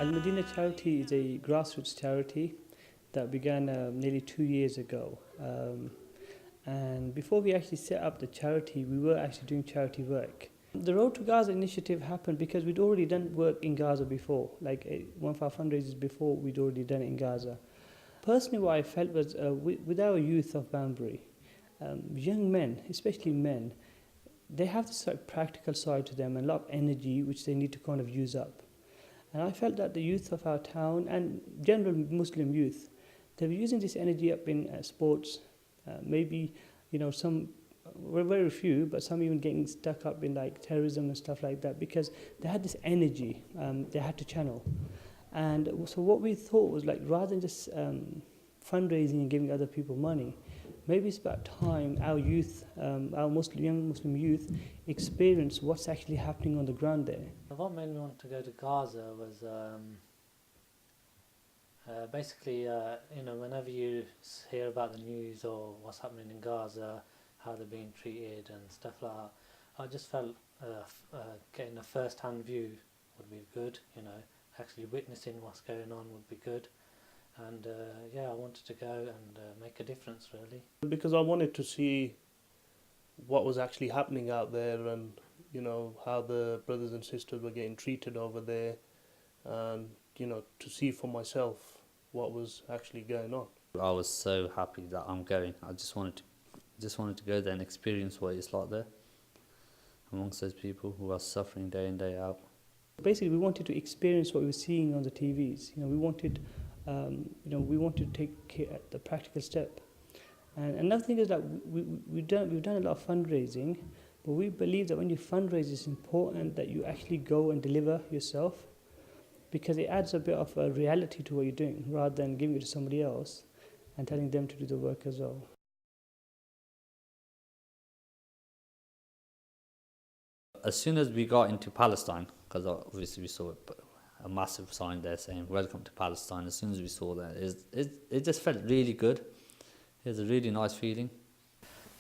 Madina charity is a grassroots charity that began nearly 2 years ago. And before we actually set up the charity, we were actually doing charity work. The Road to Gaza initiative happened because we'd already done work in Gaza before. One of our fundraisers before, we'd already done it in Gaza. Personally, what I felt was with our youth of Banbury, young men, especially men, they have this sort of practical side to them and a lot of energy which they need to kind of use up. And I felt that the youth of our town and general Muslim youth, they were using this energy up in sports, maybe, some, were very few, but some even getting stuck up in like terrorism and stuff like that because they had this energy they had to channel. And so what we thought was like, rather than just fundraising and giving other people money, maybe it's about time our youth, our young Muslim youth, experience what's actually happening on the ground there. What made me want to go to Gaza was basically, whenever you hear about the news or what's happening in Gaza, how they're being treated and stuff like that, I just felt getting a first-hand view would be good, actually witnessing what's going on would be good. And I wanted to go and make a difference, really. Because I wanted to see what was actually happening out there and, how the brothers and sisters were getting treated over there and, to see for myself what was actually going on. I was so happy that I'm going. I just wanted to go there and experience what it's like there amongst those people who are suffering day in, day out. Basically, we wanted to experience what we were seeing on the TVs. We wanted to take the practical step. And another thing is that we've done a lot of fundraising, but we believe that when you fundraise, it's important that you actually go and deliver yourself, because it adds a bit of a reality to what you're doing, rather than giving it to somebody else and telling them to do the work as well. As soon as we got into Palestine, because obviously we saw a massive sign there saying "Welcome to Palestine." As soon as we saw that, it just felt really good. It was a really nice feeling.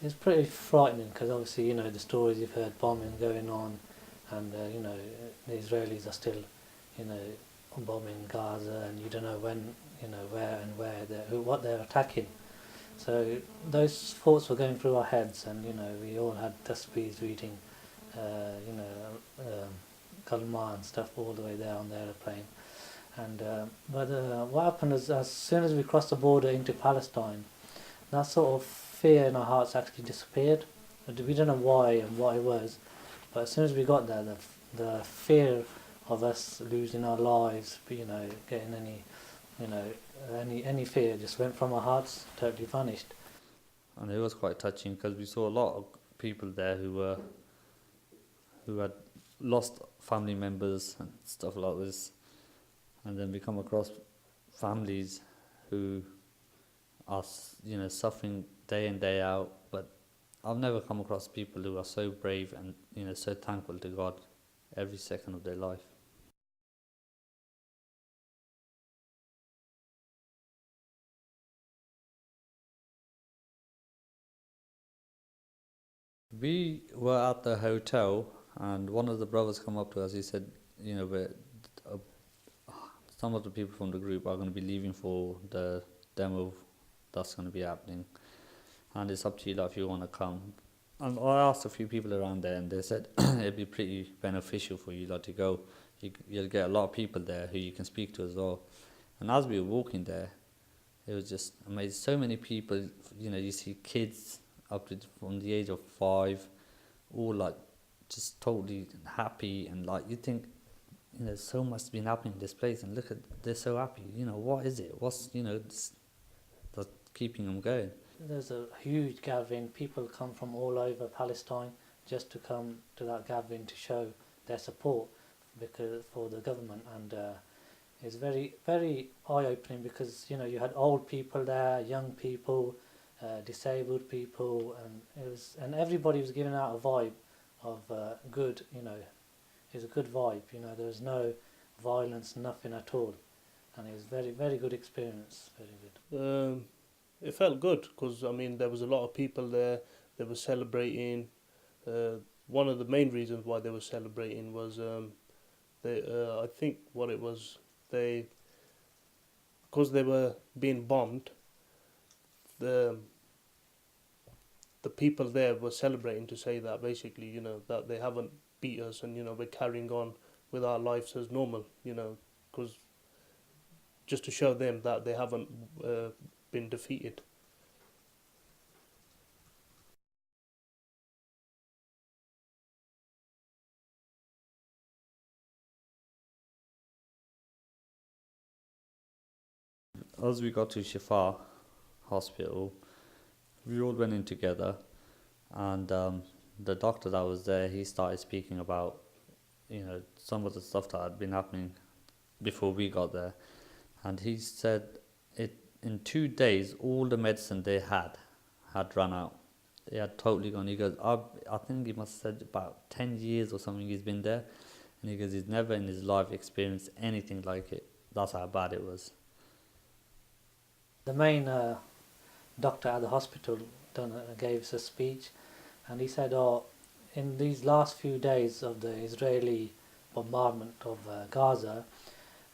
It's pretty frightening because obviously, the stories you've heard, bombing going on, and the Israelis are still, bombing Gaza, and you don't know when, what they're attacking. So those thoughts were going through our heads, and we all had tasbeehs reading, kalma and stuff all the way there on the aeroplane. And but what happened is, as soon as we crossed the border into Palestine, that sort of fear in our hearts actually disappeared. We don't know why and what it was, but as soon as we got there, the fear of us losing our lives, getting any fear just went from our hearts, totally vanished. And it was quite touching because we saw a lot of people there who had lost family members and stuff like this, and then we come across families who are suffering day in, day out. But I've never come across people who are so brave and so thankful to God every second of their life. We were at the hotel, and one of the brothers come up to us. He said, some of the people from the group are going to be leaving for the demo that's going to be happening, and it's up to you if you want to come. And I asked a few people around there, and they said it'd be pretty beneficial for you to go. You'll get a lot of people there who you can speak to as well. And as we were walking there, it was just amazing. So many people, you see kids up to from the age of 5, all just totally happy, and you think, so much has been happening in this place, and look at, they're so happy. What is it? What's that's keeping them going? There's a huge gathering. People come from all over Palestine just to come to that gathering to show their support for the government, and it's very, very eye-opening because you had old people there, young people, disabled people, and everybody was giving out a vibe of good. It was a good vibe. There was no violence, nothing at all, and it was very, very good experience. Very good. It felt good because there was a lot of people there. They were celebrating. One of the main reasons why they were celebrating was I think what it was, because they were being bombed, the people there were celebrating to say that basically, that they haven't beat us, and we're carrying on with our lives as normal, because just to show them that they haven't been defeated. As we got to Shifa hospital, we all went in together, and the doctor that was there, he started speaking about, some of the stuff that had been happening before we got there, and he said it in 2 days all the medicine they had run out. They had totally gone. He goes, I think he must have said about 10 years or something he's been there, and he goes, he's never in his life experienced anything like it. That's how bad it was. The main doctor at the hospital gave us a speech, and he said, in these last few days of the Israeli bombardment of Gaza,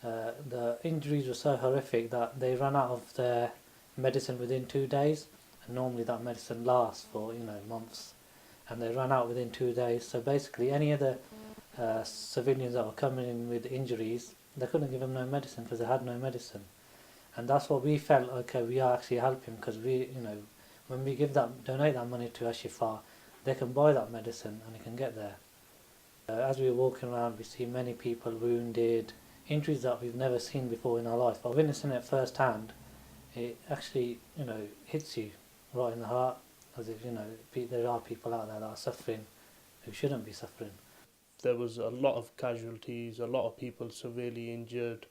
the injuries were so horrific that they ran out of their medicine within 2 days, and normally that medicine lasts for months, and they ran out within 2 days. So basically any of the civilians that were coming in with injuries, they couldn't give them no medicine because they had no medicine. And that's what we felt, okay, we are actually helping, because when we donate that money to Ashifa, they can buy that medicine and it can get there. As we were walking around, we see many people wounded, injuries that we've never seen before in our life. But witnessing it firsthand, it actually, hits you right in the heart, as if, there are people out there that are suffering who shouldn't be suffering. There was a lot of casualties, a lot of people severely injured.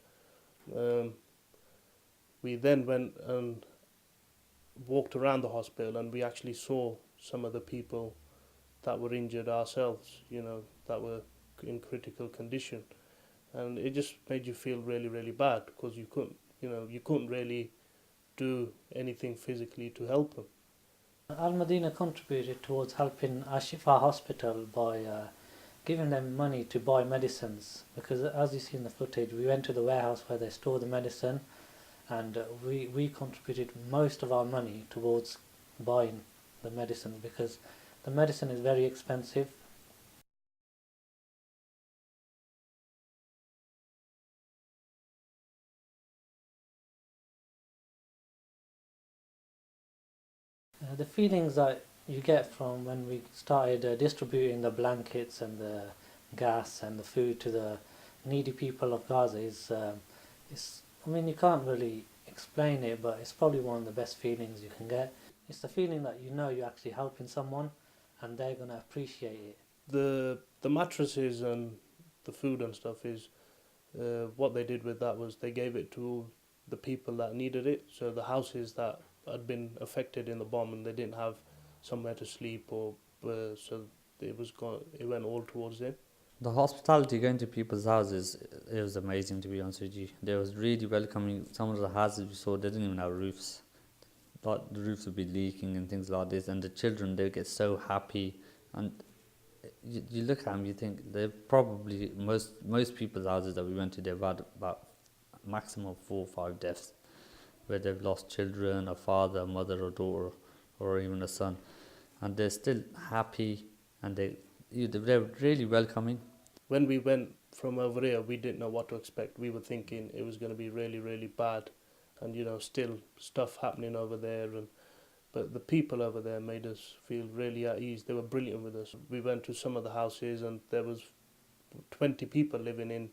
We then went and walked around the hospital, and we actually saw some of the people that were injured ourselves, that were in critical condition. And it just made you feel really, really bad, because you couldn't really do anything physically to help them. Al Madina contributed towards helping Ashifa Hospital by giving them money to buy medicines, because as you see in the footage, we went to the warehouse where they store the medicine, and we contributed most of our money towards buying the medicine, because the medicine is very expensive. The feelings that you get from when we started distributing the blankets and the gas and the food to the needy people of Gaza is you can't really explain it, but it's probably one of the best feelings you can get. It's the feeling that you're actually helping someone and they're going to appreciate it. The mattresses and the food and stuff is what they did with that was they gave it to the people that needed it. So the houses that had been affected in the bomb and they didn't have somewhere to sleep, so it went all towards them. The hospitality going to people's houses, it was amazing, to be honest with you. They was really welcoming. Some of the houses we saw, they didn't even have roofs. Like the roofs would be leaking and things like this, and the children, they get so happy. And you look at them, you think they're probably, most people's houses that we went to, they've had about maximum 4 or 5 deaths, where they've lost children, a father, a mother, or daughter, or even a son, and they're still happy, and they're really welcoming. When we went from over here, we didn't know what to expect. We were thinking it was going to be really, really bad, and still stuff happening over there. But the people over there made us feel really at ease. They were brilliant with us. We went to some of the houses, and there was 20 people living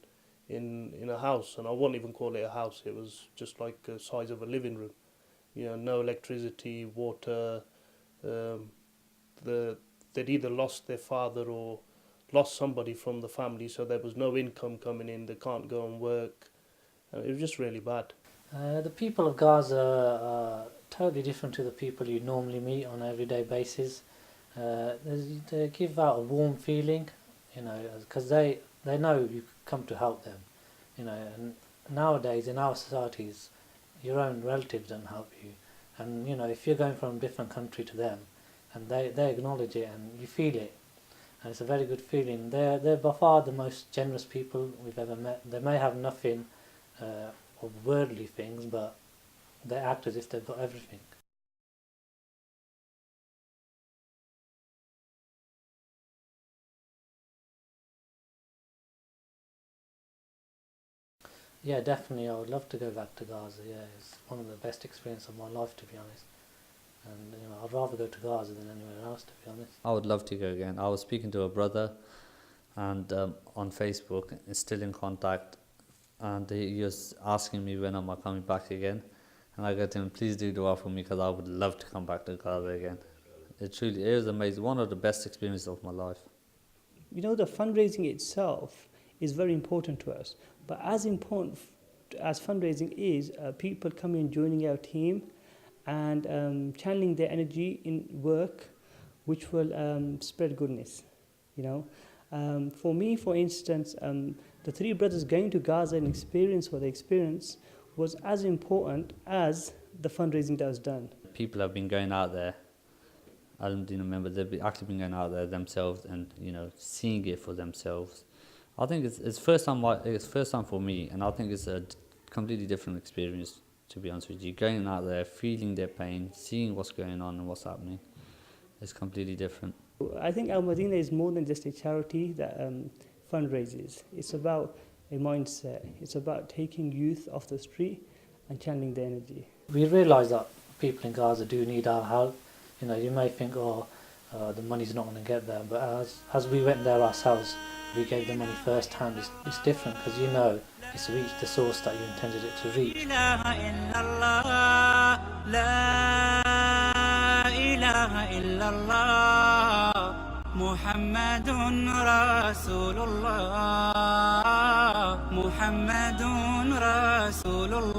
in a house, and I won't even call it a house. It was just like the size of a living room. No electricity, water. They'd either lost their father or lost somebody from the family, so there was no income coming in. They can't go and work. It was just really bad. The people of Gaza are totally different to the people you normally meet on an everyday basis. They give out a warm feeling, because they know you come to help them. And nowadays in our societies, your own relatives don't help you. And, if you're going from a different country to them, and they acknowledge it and you feel it, and it's a very good feeling. They're by far the most generous people we've ever met. They may have nothing, of worldly things, but they act as if they've got everything. Yeah, definitely. I would love to go back to Gaza. Yeah, it's one of the best experiences of my life, to be honest. And I'd rather go to Gaza than anywhere else, to be honest. I would love to go again. I was speaking to a brother, and on Facebook, still in contact, and he was asking me when am I coming back again, and I got to him, please do dua for me because I would love to come back to Gaza again. It was amazing. One of the best experiences of my life. The fundraising itself is very important to us, but as important as fundraising is, people coming and joining our team and channeling their energy in work, which will spread goodness. For me, for instance, the three brothers going to Gaza and experience what they experienced was as important as the fundraising that was done. People have been going out there. Alhamdulillah, members, they've actually been going out there themselves and seeing it for themselves. I think it's first time for me, and I think it's a completely different experience, to be honest with you. Going out there, feeling their pain, seeing what's going on and what's happening, it's completely different. I think Al Madina is more than just a charity that fundraises. It's about a mindset. It's about taking youth off the street and channeling their energy. We realise that people in Gaza do need our help. You may think, the money's not going to get there, but as we went there ourselves, we gave the money first hand. It's different because it's reached the source that you intended it to reach. Muhammadun Rasulullah, Muhammadun Rasulullah.